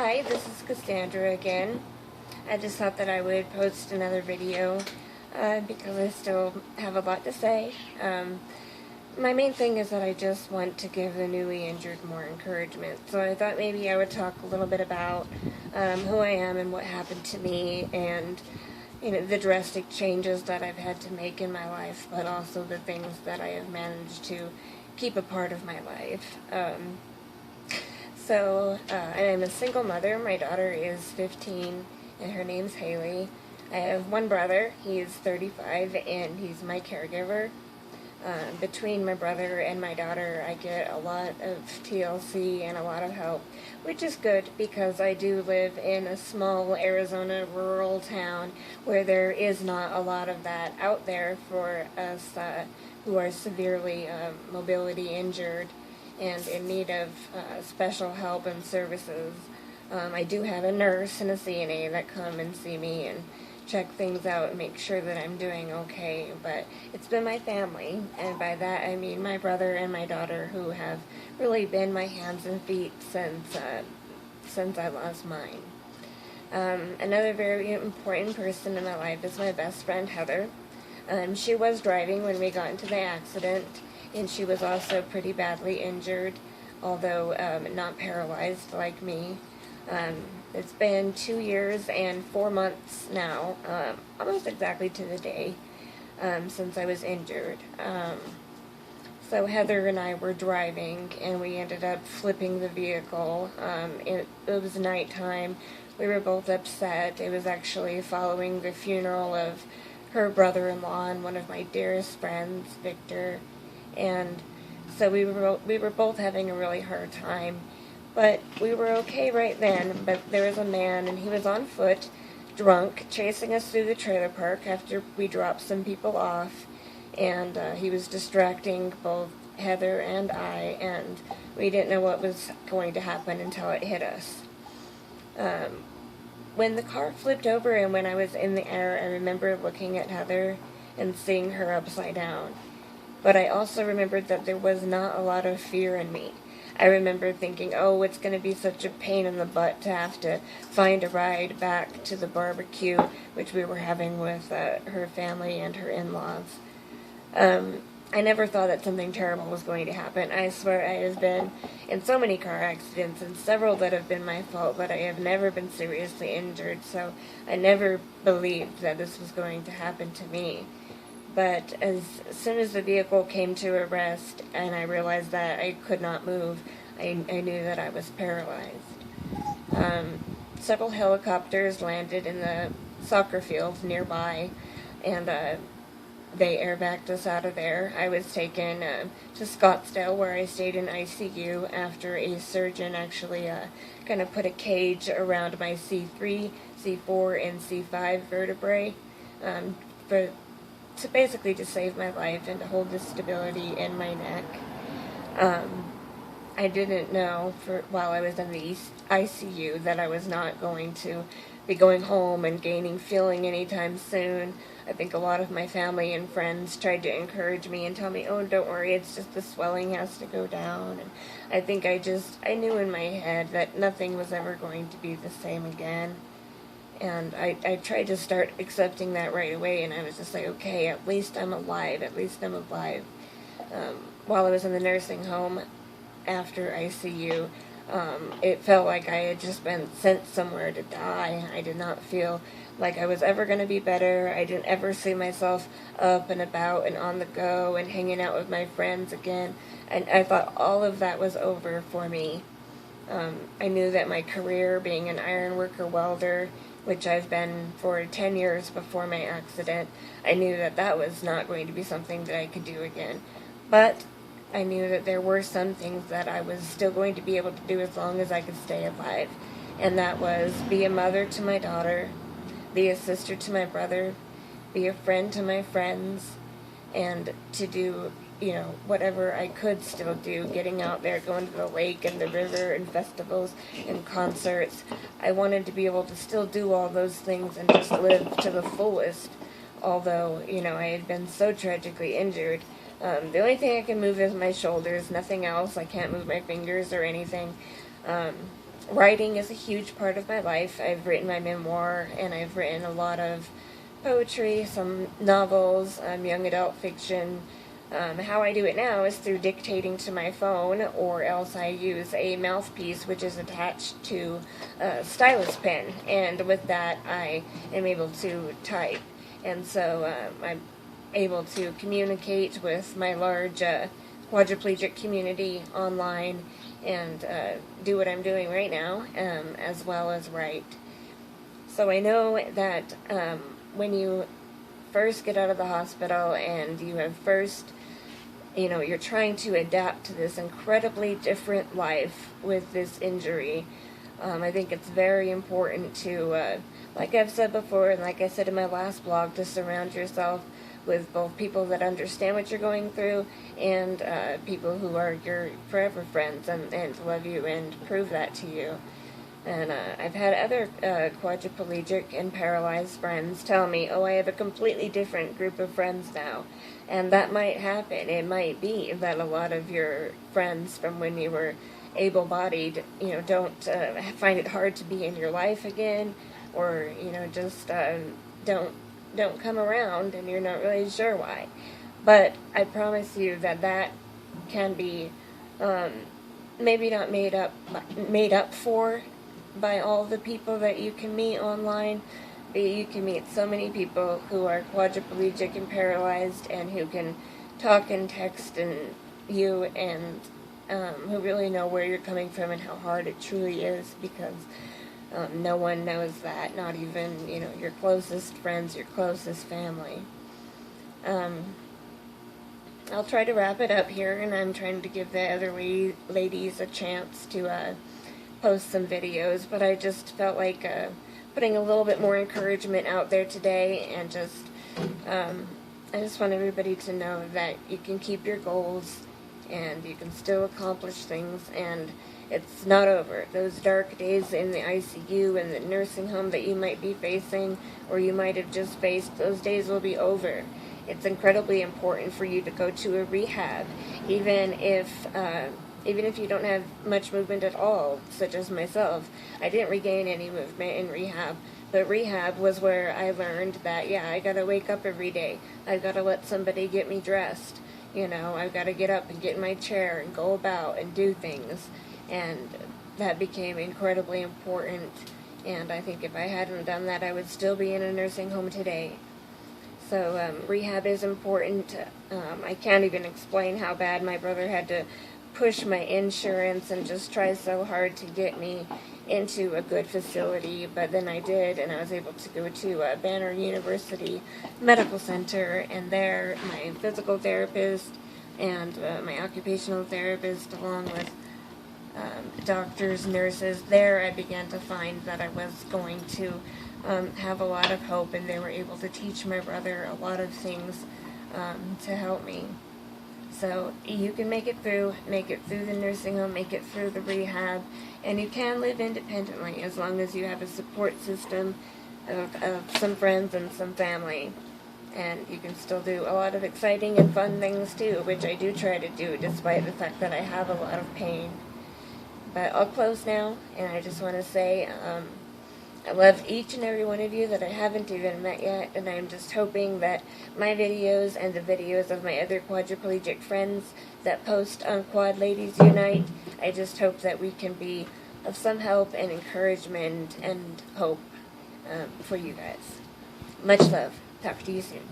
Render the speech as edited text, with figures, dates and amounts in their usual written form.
Hi, this is Cassandra again. I just thought that I would post another video because I still have a lot to say. My main thing is that I just want to give the newly injured more encouragement. So I thought maybe I would talk a little bit about who I am and what happened to me, and the drastic changes that I've had to make in my life, but also the things that I have managed to keep a part of my life. I'm a single mother. My daughter is 15, and her name's Haley. I have one brother. He's 35, and he's my caregiver. Between my brother and my daughter, I get a lot of TLC and a lot of help, which is good because I do live in a small Arizona rural town where there is not a lot of that out there for us who are severely mobility injured and in need of special help and services. I do have a nurse and a CNA that come and see me and check things out and make sure that I'm doing okay, but it's been my family, and by that I mean my brother and my daughter, who have really been my hands and feet since I lost mine. Another very important person in my life is my best friend Heather. She was driving when we got into the accident, and she was also pretty badly injured, although not paralyzed like me. It's been 2 years and 4 months now, almost exactly to the day, since I was injured. So Heather and I were driving, and we ended up flipping the vehicle. It was nighttime. We were both upset. It was actually following the funeral of her brother-in-law and one of my dearest friends, Victor, and so we were both having a really hard time. But we were okay right then, but there was a man, and he was on foot, drunk, chasing us through the trailer park after we dropped some people off, and he was distracting both Heather and I, and we didn't know what was going to happen until it hit us. When the car flipped over and when I was in the air, I remember looking at Heather and seeing her upside down. But I also remembered that there was not a lot of fear in me. I remember thinking, oh, it's going to be such a pain in the butt to have to find a ride back to the barbecue, which we were having with her family and her in-laws. I never thought that something terrible was going to happen. I swear I have been in so many car accidents, and several that have been my fault, but I have never been seriously injured, so I never believed that this was going to happen to me. But as soon as the vehicle came to a rest and I realized that I could not move, I knew that I was paralyzed. Several helicopters landed in the soccer field nearby, and they airbagged us out of there. I was taken to Scottsdale, where I stayed in ICU after a surgeon actually kind of put a cage around my C3, C4, and C5 vertebrae to basically to save my life and to hold the stability in my neck. I didn't know while I was in the ICU that I was not going to be going home and gaining feeling anytime soon. I think a lot of my family and friends tried to encourage me and tell me, oh, don't worry, it's just the swelling has to go down. And I think I knew in my head that nothing was ever going to be the same again. And I tried to start accepting that right away, and I was just like, okay, at least I'm alive, While I was in the nursing home after ICU, it felt like I had just been sent somewhere to die. I did not feel like I was ever going to be better. I didn't ever see myself up and about and on the go and hanging out with my friends again. And I thought all of that was over for me. I knew that my career being an ironworker welder, which I've been for 10 years before my accident, I knew that that was not going to be something that I could do again. But I knew that there were some things that I was still going to be able to do as long as I could stay alive. And that was be a mother to my daughter, be a sister to my brother, be a friend to my friends, and to do whatever I could still do, getting out there, going to the lake and the river and festivals and concerts. I wanted to be able to still do all those things and just live to the fullest, although, I had been so tragically injured. The only thing I can move is my shoulders, nothing else. I can't move my fingers or anything. writing is a huge part of my life. I've written my memoir, and I've written a lot of poetry, some novels, young adult fiction. How I do it now is through dictating to my phone, or else I use a mouthpiece which is attached to a stylus pen, and with that I am able to type. And so I'm able to communicate with my large quadriplegic community online, and do what I'm doing right now, as well as write. So I know that when you first get out of the hospital and you have you're trying to adapt to this incredibly different life with this injury, I think it's very important to, like I've said before, and like I said in my last blog, to surround yourself with both people that understand what you're going through and people who are your forever friends and love you and prove that to you. And I've had other quadriplegic and paralyzed friends tell me, oh, I have a completely different group of friends now. And that might happen. It might be that a lot of your friends from when you were able-bodied, don't find it hard to be in your life again, or, just don't come around, and you're not really sure why. But I promise you that can be maybe not made up for by all the people that you can meet online, but you can meet so many people who are quadriplegic and paralyzed, and who can talk and text and who really know where you're coming from and how hard it truly is, because no one knows that, not even, your closest friends, your closest family. I'll try to wrap it up here, and I'm trying to give the other ladies a chance to post some videos, but I just felt like putting a little bit more encouragement out there today, and I just want everybody to know that you can keep your goals, and you can still accomplish things, and it's not over. Those dark days in the ICU and the nursing home that you might be facing, or you might have just faced, those days will be over. It's incredibly important for you to go to a rehab, even if you don't have much movement at all, such as myself. I didn't regain any movement in rehab, but rehab was where I learned that, I gotta wake up every day. I've gotta let somebody get me dressed. I've gotta get up and get in my chair and go about and do things. And that became incredibly important. And I think if I hadn't done that, I would still be in a nursing home today. So rehab is important. I can't even explain how bad my brother had to push my insurance and just try so hard to get me into a good facility, but then I did, and I was able to go to Banner University Medical Center, and there my physical therapist and my occupational therapist, along with doctors, nurses, there I began to find that I was going to have a lot of hope, and they were able to teach my brother a lot of things to help me. So you can make it through the nursing home, make it through the rehab, and you can live independently as long as you have a support system of some friends and some family. And you can still do a lot of exciting and fun things too, which I do try to do despite the fact that I have a lot of pain. But I'll close now, and I just want to say I love each and every one of you that I haven't even met yet, and I'm just hoping that my videos and the videos of my other quadriplegic friends that post on Quad Ladies Unite, I just hope that we can be of some help and encouragement and hope for you guys. Much love. Talk to you soon.